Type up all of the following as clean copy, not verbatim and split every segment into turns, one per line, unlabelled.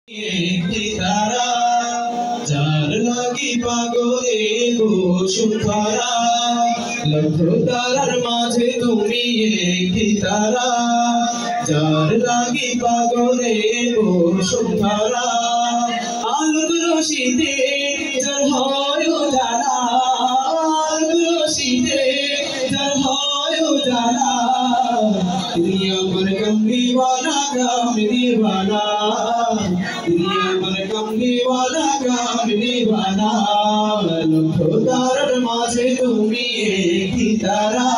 একটি তারা যার লাগি পাগলে বসুন্ধরা লক্ষ তারার মাঝে তুমি একটি তারা যার লাগি পাগলে বসুন্ধরা আলোক রশিদে যার হয় উজালা আলোক রশিদে যার হয় উজালা তুমি আমার কমলিওয়ালা কামলিওয়ালা কামলিওয়ালা লক্ষ তারার মাঝে তুমি একটি তারা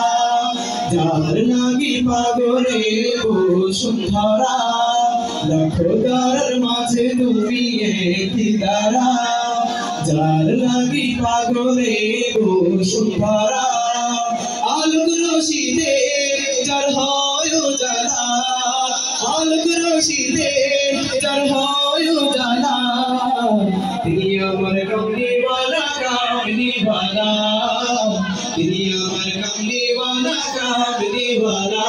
যার লাগি পাগলে বসুন্ধরা লক্ষ তারার মাঝে তুমি একটি তারা যার লাগি পাগলে বসুন্ধরা আলোক রশিদে যার হয় উজালা আলোক রশিদে যার হয় উজালা তিনি আমার কমলিওয়ালা কামলিওয়ালা তিনি আমার কমলিওয়ালা কামলিওয়ালা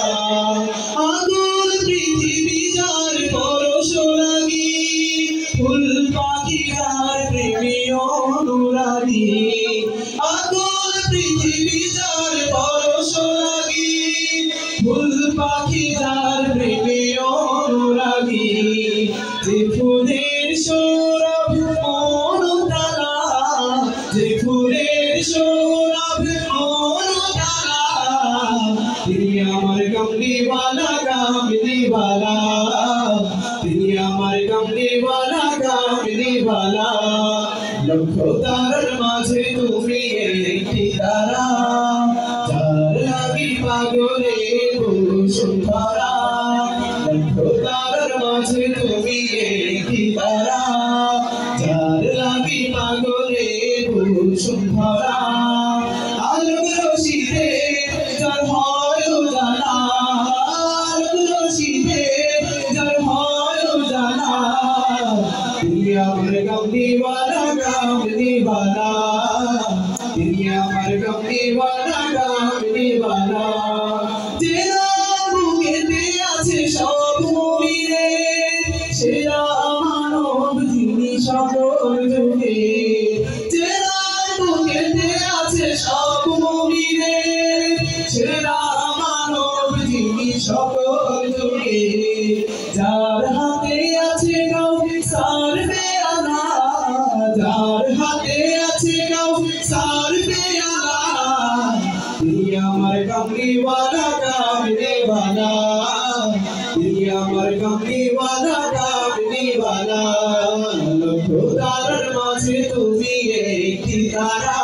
আগুন পৃথিবী যার পরশ লাগি ফুল পাখি যার প্রেমে অনুরাগী আগুন পৃথিবী যার পরশ লাগি ফুল পাখি যার প্রেমে অনুরাগী যে ফুলের সৌরভ মনতালা যে ফুলের সৌরভ মনতালা তিনি আমার কমলিওয়ালা কামলিওয়ালা তিনি আমার কমলিওয়ালা কামলিওয়ালা লক্ষ তারার মাঝে তুমি একটি তারা যার লাগি পাগলে বসুন্ধরা লক্ষ তারার মাঝে তুমি একটি তারা যার লাগি পাগলে বসুন্ধরা আলোক রশিদে যার হয় উজালা আলোক রশিদে যার হয় উজালা তিনি আমার কমলিওয়ালা কামলিওয়ালা তিনি আমার কমলিওয়ালা কামলিওয়ালা তেরা বুকেতে আছে সব মুমিনে সেরা মানব যিনি সকল যুগে তেরা বুকেতে আছে সব মুমিনে সেরা মানব যিনি সকল যুগে যার হাতে আছে কাউসার পেয়ালা যার হাতে আছে কাউসার পেয়ালা তিনি আমার কমলিওয়ালা কামলিওয়ালা তিনি আমার কমলিওয়ালা কামলিওয়ালা লক্ষ তারার মাঝে তুমি একটি তারা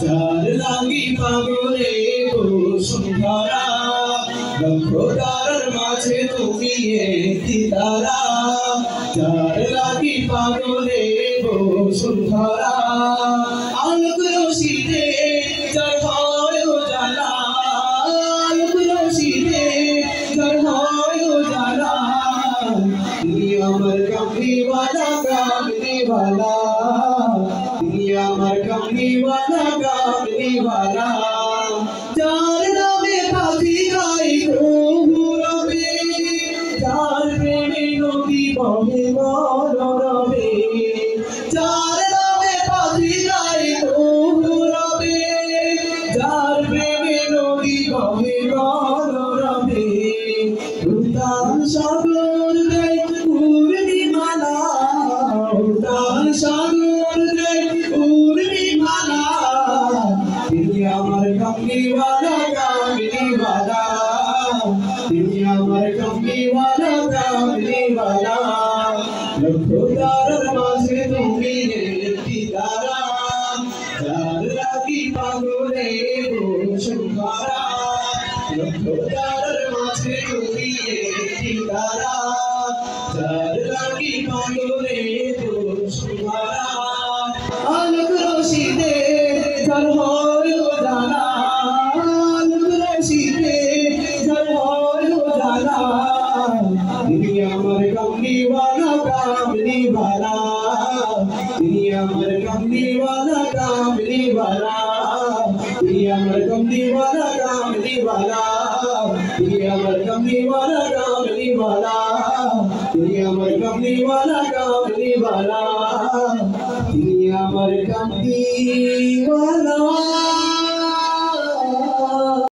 যার লাগি পাগলে বসুন্ধরা লক্ষ তারার মাঝে তুমি একটি তারা যার লাগি পাগলে বসুন্ধরা আলোক রশিদে যার হয় উজালা আলোক রশিদে যার হয় উজালা তিনি আমার কমলিওয়ালা কামলিওয়ালা তিনি আমার কমলিওয়ালা কামলিওয়ালা যার নামে পাখি গাই প্রভু রবে যার প্রেমে নদী বহে মনোরবে যার নামে পাখি গাই প্রভু রবে যার প্রেমে নদী বহে মনোরবে উদান সাগর দেয় পূর্ণিমালা উদান সাগর দেয় পূর্ণিমালা তিনি আমার কমলিওয়ালা কামলিওয়ালা তিনি আমার কমলিওয়ালা কামলিওয়ালা লক্ষ তারার মাঝে তুমি একটি তারা যার লাগি পাগলে বসুন্ধরা লক্ষ তারার মাঝে তুমি একটি তারা যার লাগি পাগলে বসুন্ধরা আলোক রশিদে যার হয় উজালা আলোক রশিদে যার হয় উজালা তিনি আমার কমলিওয়ালা কামলিওয়ালা তিনি আমার কমলিওয়ালা কামলিওয়ালা তিনি আমার কমলিওয়ালা কামলিওয়ালা তিনি আমার कमली वाला कामली वाला। আমার কামলিওয়ালা কামলিওয়ালা, তিনি আমার কামলিওয়ালা।